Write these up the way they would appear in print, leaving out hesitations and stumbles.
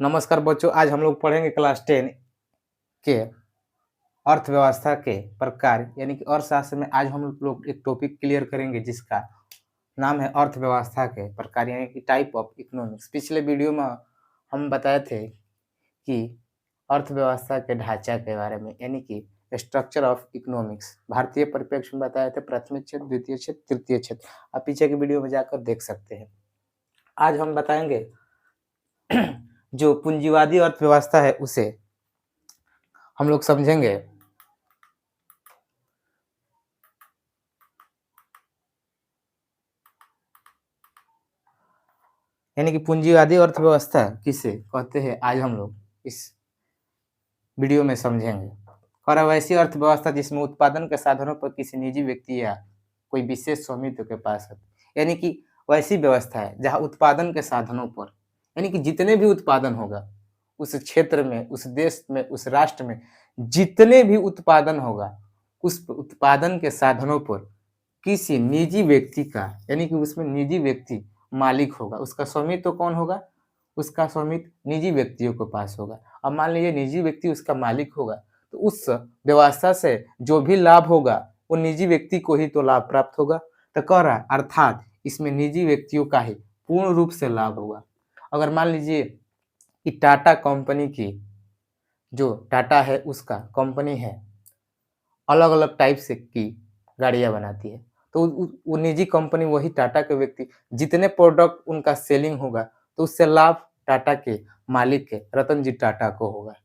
नमस्कार बच्चों, आज हम लोग पढ़ेंगे क्लास 10 के अर्थव्यवस्था के प्रकार यानी कि अर्थशास्त्र में। आज हम लोग एक टॉपिक क्लियर करेंगे जिसका नाम है अर्थव्यवस्था के प्रकार यानी कि टाइप ऑफ इकोनॉमिक्स। पिछले वीडियो में हम बताए थे कि अर्थव्यवस्था के ढांचा के बारे में यानी कि स्ट्रक्चर ऑफ इकोनॉमिक्स भारतीय परिप्रेक्ष्य में बताए थे, प्राथमिक क्षेत्र, द्वितीय क्षेत्र, तृतीय क्षेत्र। आप पीछे की वीडियो में जाकर देख सकते हैं। आज हम बताएंगे जो पूंजीवादी अर्थव्यवस्था है उसे हम लोग समझेंगे। यानी कि पूंजीवादी अर्थव्यवस्था किसे कहते हैं, आज हम लोग इस वीडियो में समझेंगे। और वैसी अर्थव्यवस्था जिसमें उत्पादन के साधनों पर किसी निजी व्यक्ति या कोई विशेष स्वामित्व के पास है। यानी कि वैसी व्यवस्था है जहां उत्पादन के साधनों पर यानी कि जितने भी उत्पादन होगा उस क्षेत्र में, उस देश में, उस राष्ट्र में जितने भी उत्पादन होगा उस उत्पादन के साधनों पर किसी निजी व्यक्ति का यानी कि उसमें निजी व्यक्ति मालिक होगा। उसका स्वामित्व तो कौन होगा? उसका स्वामित्व निजी व्यक्तियों के पास होगा। अब मान लीजिए निजी व्यक्ति उसका मालिक होगा तो उस व्यवस्था से जो भी लाभ होगा वो निजी व्यक्ति को ही तो लाभ प्राप्त होगा। तो कह रहा है अर्थात इसमें निजी व्यक्तियों का ही पूर्ण रूप से लाभ होगा। अगर मान लीजिए कि टाटा कंपनी की, जो टाटा है उसका कंपनी है, अलग अलग टाइप से की गाड़ियां बनाती है, तो वो निजी कंपनी, वही टाटा के व्यक्ति, जितने प्रोडक्ट उनका सेलिंग होगा तो उससे लाभ टाटा के मालिक के रतन जी टाटा को होगा।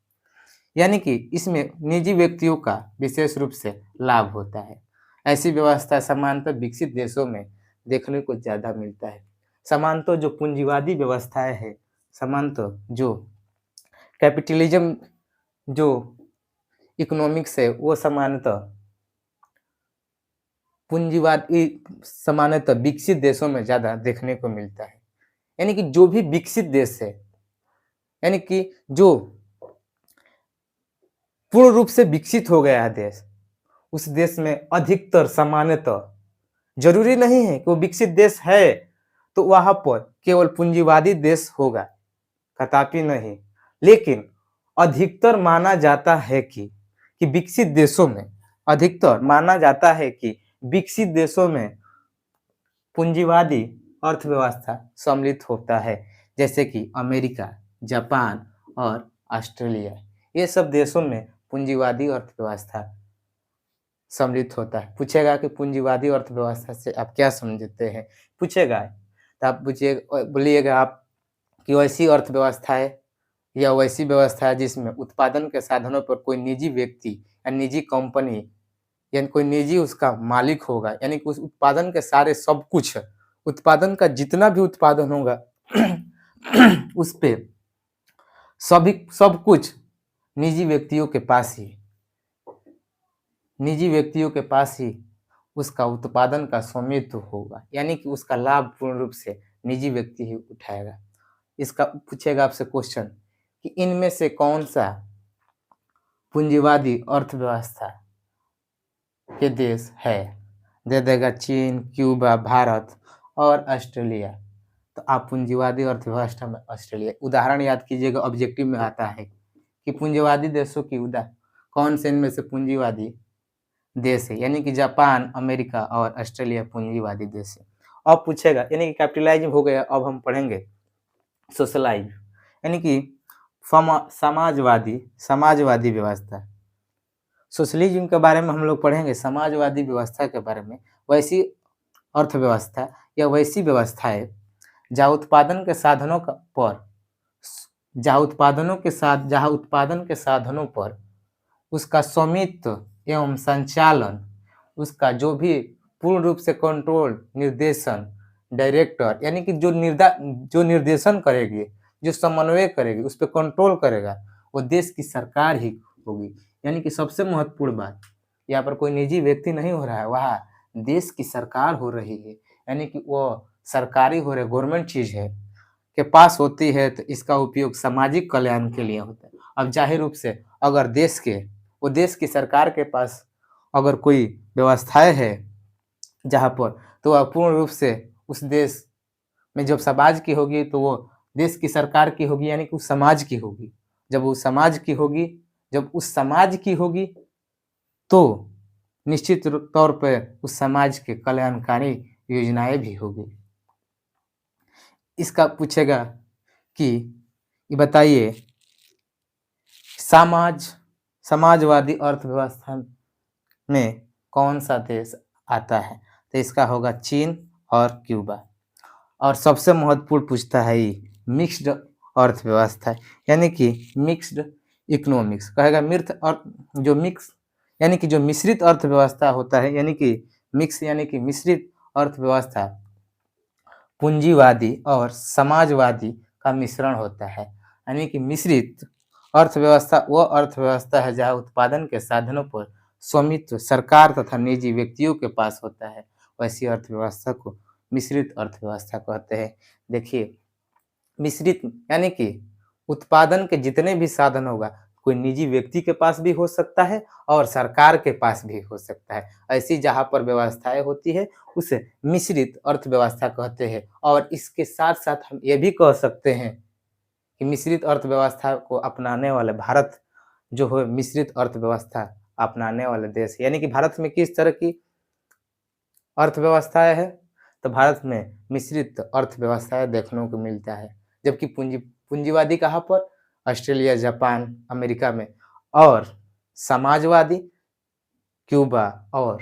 यानी कि इसमें निजी व्यक्तियों का विशेष रूप से लाभ होता है। ऐसी व्यवस्था सामान्यतः विकसित देशों में देखने को ज्यादा मिलता है। सामान्यतः जो पूंजीवादी व्यवस्थाएं है, सामान्यतः जो कैपिटलिज्म जो इकोनॉमिक्स है, वो सामान्यतः पूंजीवादी सामान्यतः विकसित देशों में ज्यादा देखने को मिलता है। यानी कि जो भी विकसित देश है, यानी कि जो पूर्ण रूप से विकसित हो गया है देश, उस देश में अधिकतर सामान्यतः, जरूरी नहीं है कि वो विकसित देश है तो वहां पर केवल पूंजीवादी देश होगा, कदापि नहीं। लेकिन अधिकतर माना जाता है कि विकसित देशों में, अधिकतर माना जाता है कि विकसित देशों में पूंजीवादी अर्थव्यवस्था सम्मिलित होता है, जैसे कि अमेरिका, जापान और ऑस्ट्रेलिया। ये सब देशों में पूंजीवादी अर्थव्यवस्था सम्मिलित होता है। पूछेगा कि पूंजीवादी अर्थव्यवस्था से आप क्या समझते हैं, पूछेगा तो आप बोलिएगा आप कि वैसी अर्थव्यवस्था है या वैसी व्यवस्था है जिसमें उत्पादन के साधनों पर कोई निजी व्यक्ति या निजी कंपनी यानी कोई निजी उसका मालिक होगा। यानी कि उस उत्पादन के सारे सब कुछ, उत्पादन का जितना भी उत्पादन होगा उस पे सभी सब कुछ निजी व्यक्तियों के पास ही, निजी व्यक्तियों के पास ही उसका उत्पादन का स्वामित्व होगा। यानी कि उसका लाभ पूर्ण रूप से निजी व्यक्ति ही उठाएगा। इसका पूछेगा आपसे क्वेश्चन कि इनमें से कौन सा पूंजीवादी अर्थव्यवस्था के देश है? दे देगा चीन, क्यूबा, भारत और ऑस्ट्रेलिया। तो आप पूंजीवादी अर्थव्यवस्था में ऑस्ट्रेलिया उदाहरण याद कीजिएगा। ऑब्जेक्टिव में आता है कि पूंजीवादी देशों की कौन से इनमें से पूंजीवादी देश है, यानी कि जापान, अमेरिका और ऑस्ट्रेलिया पूंजीवादी देश है। अब पूछेगा, यानी कि कैपिटलाइज हो गया, अब हम पढ़ेंगे सोशलाइज यानी कि समाजवादी व्यवस्था। सोशलिज्म के बारे में हम लोग पढ़ेंगे, समाजवादी व्यवस्था के बारे में। वैसी अर्थव्यवस्था या वैसी व्यवस्था है जहाँ उत्पादन के साधनों पर, जहाँ उत्पादन के साधनों पर उसका स्वामित्व एवं संचालन, उसका जो भी पूर्ण रूप से कंट्रोल, निर्देशन, डायरेक्टर यानी कि जो निर्देशन करेगी, जो समन्वय करेगी, उस पर कंट्रोल करेगा, वो देश की सरकार ही होगी। यानी कि सबसे महत्वपूर्ण बात, यहाँ पर कोई निजी व्यक्ति नहीं हो रहा है, वहाँ देश की सरकार हो रही है। यानी कि वो सरकारी हो रही, गवर्नमेंट चीज है के पास होती है, तो इसका उपयोग सामाजिक कल्याण के लिए होता है। अब जाहिर रूप से अगर देश की सरकार के पास अगर कोई व्यवस्थाएं है जहाँ पर, तो वह पूर्ण रूप से उस देश में जब समाज की होगी तो वो देश की सरकार की होगी यानी कि उस समाज की होगी। जब वो समाज की होगी, जब उस समाज की होगी तो निश्चित तौर पर उस समाज के कल्याणकारी योजनाएं भी होगी। इसका पूछेगा कि ये बताइए समाजवादी अर्थव्यवस्था में कौन सा देश आता है? तो इसका होगा चीन और क्यूबा। और सबसे महत्वपूर्ण पूछता है ये मिक्स्ड अर्थव्यवस्था यानी कि मिक्स्ड इकोनॉमिक्स कहेगा। मिर्थ और जो मिक्स यानी कि जो मिश्रित अर्थव्यवस्था होता है यानी कि मिक्स यानी कि मिश्रित अर्थव्यवस्था पूंजीवादी और समाजवादी का मिश्रण होता है। यानी कि मिश्रित अर्थव्यवस्था वह अर्थव्यवस्था है जहाँ उत्पादन के साधनों पर स्वामित्व सरकार तथा निजी व्यक्तियों के पास होता है। वैसी अर्थव्यवस्था को मिश्रित अर्थव्यवस्था कहते हैं। देखिए मिश्रित यानी कि उत्पादन के जितने भी साधन होगा कोई निजी व्यक्ति के पास भी हो सकता है और सरकार के पास भी हो सकता है। ऐसी जहाँ पर व्यवस्थाएं होती है उसे मिश्रित अर्थव्यवस्था कहते हैं। और इसके साथ साथ हम ये भी कह सकते हैं कि मिश्रित अर्थव्यवस्था को अपनाने वाले भारत जो है मिश्रित अर्थव्यवस्था अपनाने वाले देश यानी कि भारत में किस तरह की अर्थव्यवस्थाएं है? तो भारत में मिश्रित अर्थव्यवस्थाएं देखने को मिलता है। जबकि पूंजीवादी कहाँ पर? ऑस्ट्रेलिया, जापान, अमेरिका में। और समाजवादी क्यूबा और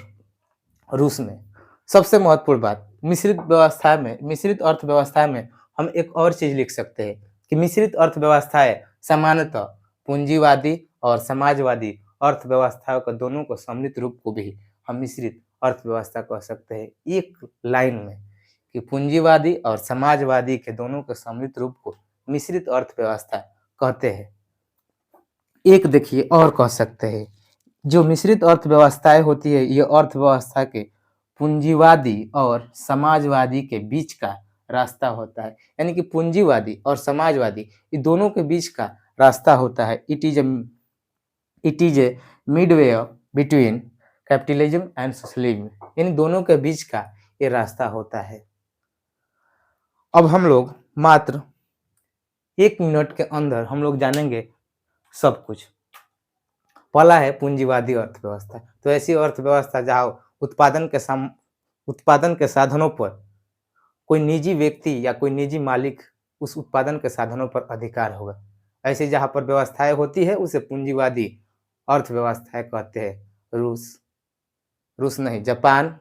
रूस में। सबसे महत्वपूर्ण बात मिश्रित अर्थव्यवस्था में हम एक और चीज लिख सकते हैं कि मिश्रित अर्थव्यवस्थाएं सामान्यतः पूंजीवादी और समाजवादी अर्थव्यवस्थाओं को दोनों को सम्मिलित रूप को भी हम मिश्रित अर्थव्यवस्था कह सकते हैं एक लाइन में कि पूंजीवादी और समाजवादी के दोनों के सम्मिलित रूप को मिश्रित अर्थव्यवस्था कहते हैं। एक देखिए और कह सकते हैं जो मिश्रित अर्थव्यवस्थाएं होती है ये अर्थव्यवस्था के पूंजीवादी और समाजवादी के बीच का रास्ता होता है। यानी कि पूंजीवादी और समाजवादी ये दोनों के बीच का रास्ता होता है। It is a midway between capitalism and socialism. इन दोनों के बीच का ये रास्ता होता है। अब हम लोग मात्र 1 मिनट के अंदर हम लोग जानेंगे सब कुछ। पहला है पूंजीवादी अर्थव्यवस्था। तो ऐसी अर्थव्यवस्था जहाँ उत्पादन के साधनों पर कोई निजी व्यक्ति या कोई निजी मालिक उस उत्पादन के साधनों पर अधिकार होगा। ऐसी जहाँ पर व्यवस्थाएं होती है उसे पूंजीवादी अर्थव्यवस्थाएं कहते हैं। रूस नहीं, जापान,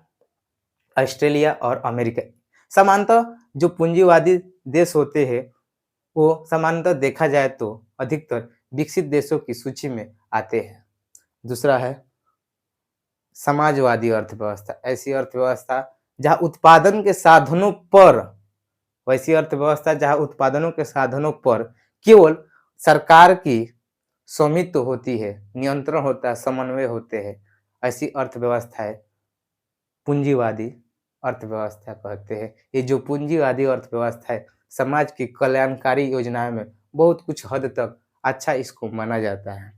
ऑस्ट्रेलिया और अमेरिका। सामान्यतः जो पूंजीवादी देश होते हैं वो सामान्यतः देखा जाए तो अधिकतर विकसित देशों की सूची में आते हैं। दूसरा है समाजवादी अर्थव्यवस्था। ऐसी अर्थव्यवस्था जहाँ उत्पादन के साधनों पर वैसी अर्थव्यवस्था जहाँ उत्पादनों के साधनों पर केवल सरकार की स्वामित्व होती है, नियंत्रण होता है, समन्वय होते हैं। ऐसी अर्थव्यवस्थाएं पूंजीवादी अर्थव्यवस्था कहते हैं। ये जो पूंजीवादी अर्थव्यवस्था है समाज की कल्याणकारी योजनाओं में बहुत कुछ हद तक अच्छा इसको माना जाता है।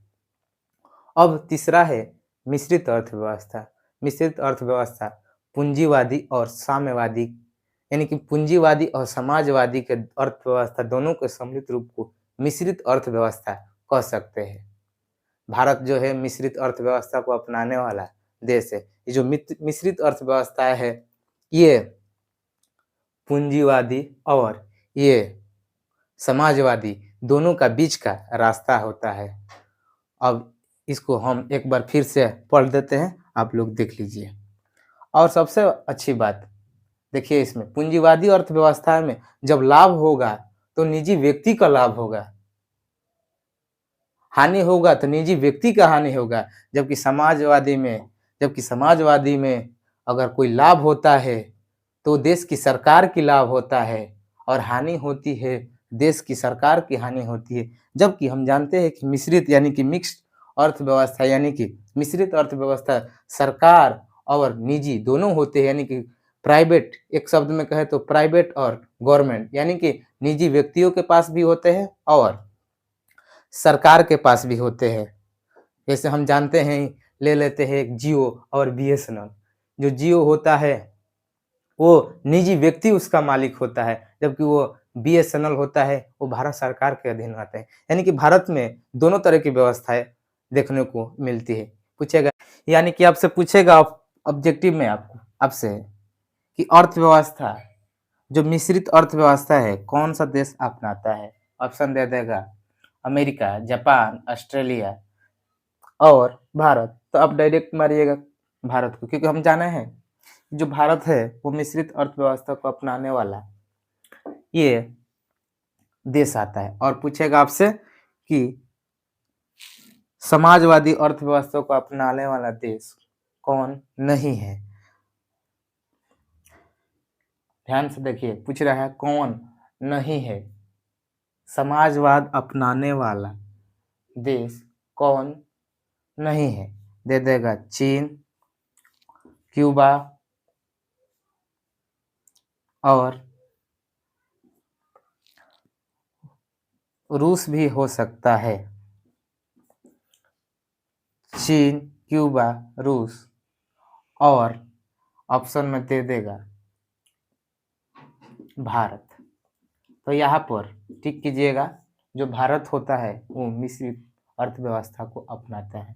अब तीसरा है मिश्रित अर्थव्यवस्था। मिश्रित अर्थव्यवस्था पूंजीवादी और साम्यवादी यानी कि पूंजीवादी और समाजवादी के अर्थव्यवस्था दोनों के सम्मिलित रूप को मिश्रित अर्थव्यवस्था कह सकते हैं। भारत जो है मिश्रित अर्थव्यवस्था को अपनाने वाला देश है। ये जो मिश्रित अर्थव्यवस्था है ये पूंजीवादी और ये समाजवादी दोनों का बीच का रास्ता होता है। अब इसको हम एक बार फिर से पढ़ देते हैं, आप लोग देख लीजिए। और सबसे अच्छी बात देखिए इसमें पूंजीवादी अर्थव्यवस्था में जब लाभ होगा तो निजी व्यक्ति का लाभ होगा, हानि होगा तो निजी व्यक्ति का हानि होगा। जबकि समाजवादी में अगर कोई लाभ होता है तो देश की सरकार की लाभ होता है और हानि होती है देश की सरकार की हानि होती है। जबकि हम जानते हैं कि मिश्रित यानी कि मिक्स्ड अर्थव्यवस्था यानी कि मिश्रित अर्थव्यवस्था सरकार और निजी दोनों होते हैं। यानी कि प्राइवेट, एक शब्द में कहे तो प्राइवेट और गवर्नमेंट, यानी कि निजी व्यक्तियों के पास भी होते हैं और सरकार के पास भी होते हैं। जैसे हम जानते हैं, ले लेते हैं जियो और बीएसएनएल। जो जियो होता है वो निजी व्यक्ति उसका मालिक होता है, जबकि वो बीएसएनएल होता है वो भारत सरकार के अधीन आते हैं। यानी कि भारत में दोनों तरह की व्यवस्थाएँ देखने को मिलती है। पूछेगा यानी कि आपसे पूछेगा ऑब्जेक्टिव में आपको आपसे कि अर्थव्यवस्था जो मिश्रित अर्थव्यवस्था है कौन सा देश अपनाता है? ऑप्शन दे देगा अमेरिका, जापान, ऑस्ट्रेलिया और भारत। तो आप डायरेक्ट मारिएगा भारत को क्योंकि हम जाने हैं जो भारत है वो मिश्रित अर्थव्यवस्था को अपनाने वाला ये देश आता है। और पूछेगा आपसे कि समाजवादी अर्थव्यवस्था को अपनाने वाला देश कौन नहीं है? ध्यान से देखिए पूछ रहा है कौन नहीं है समाजवाद अपनाने वाला देश कौन नहीं है? दे देगा चीन, क्यूबा और रूस भी हो सकता है। चीन, क्यूबा, रूस और ऑप्शन में दे देगा भारत। तो यहाँ पर टिक कीजिएगा जो भारत होता है वो मिश्रित अर्थव्यवस्था को अपनाता है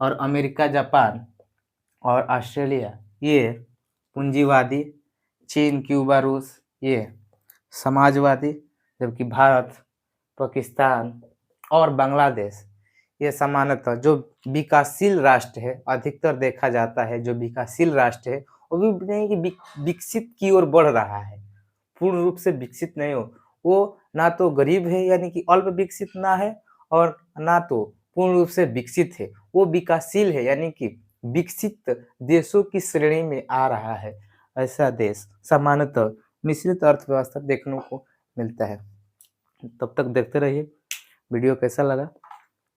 और अमेरिका, जापान और ऑस्ट्रेलिया ये पूंजीवादी, चीन, क्यूबा, रूस ये समाजवादी, जबकि भारत, पाकिस्तान और बांग्लादेश ये सामान्यतः जो विकासशील राष्ट्र है अधिकतर देखा जाता है जो विकासशील राष्ट्र है वो भी नहीं कि विकसित की ओर बढ़ रहा है, पूर्ण रूप से विकसित नहीं हो, वो ना तो गरीब है यानी कि अल्प विकसित ना है और ना तो पूर्ण रूप से विकसित है, वो विकासशील है यानी कि विकसित देशों की श्रेणी में आ रहा है। ऐसा देश सामान्यतः मिश्रित अर्थव्यवस्था देखने को मिलता है। तब तक देखते रहिए। वीडियो कैसा लगा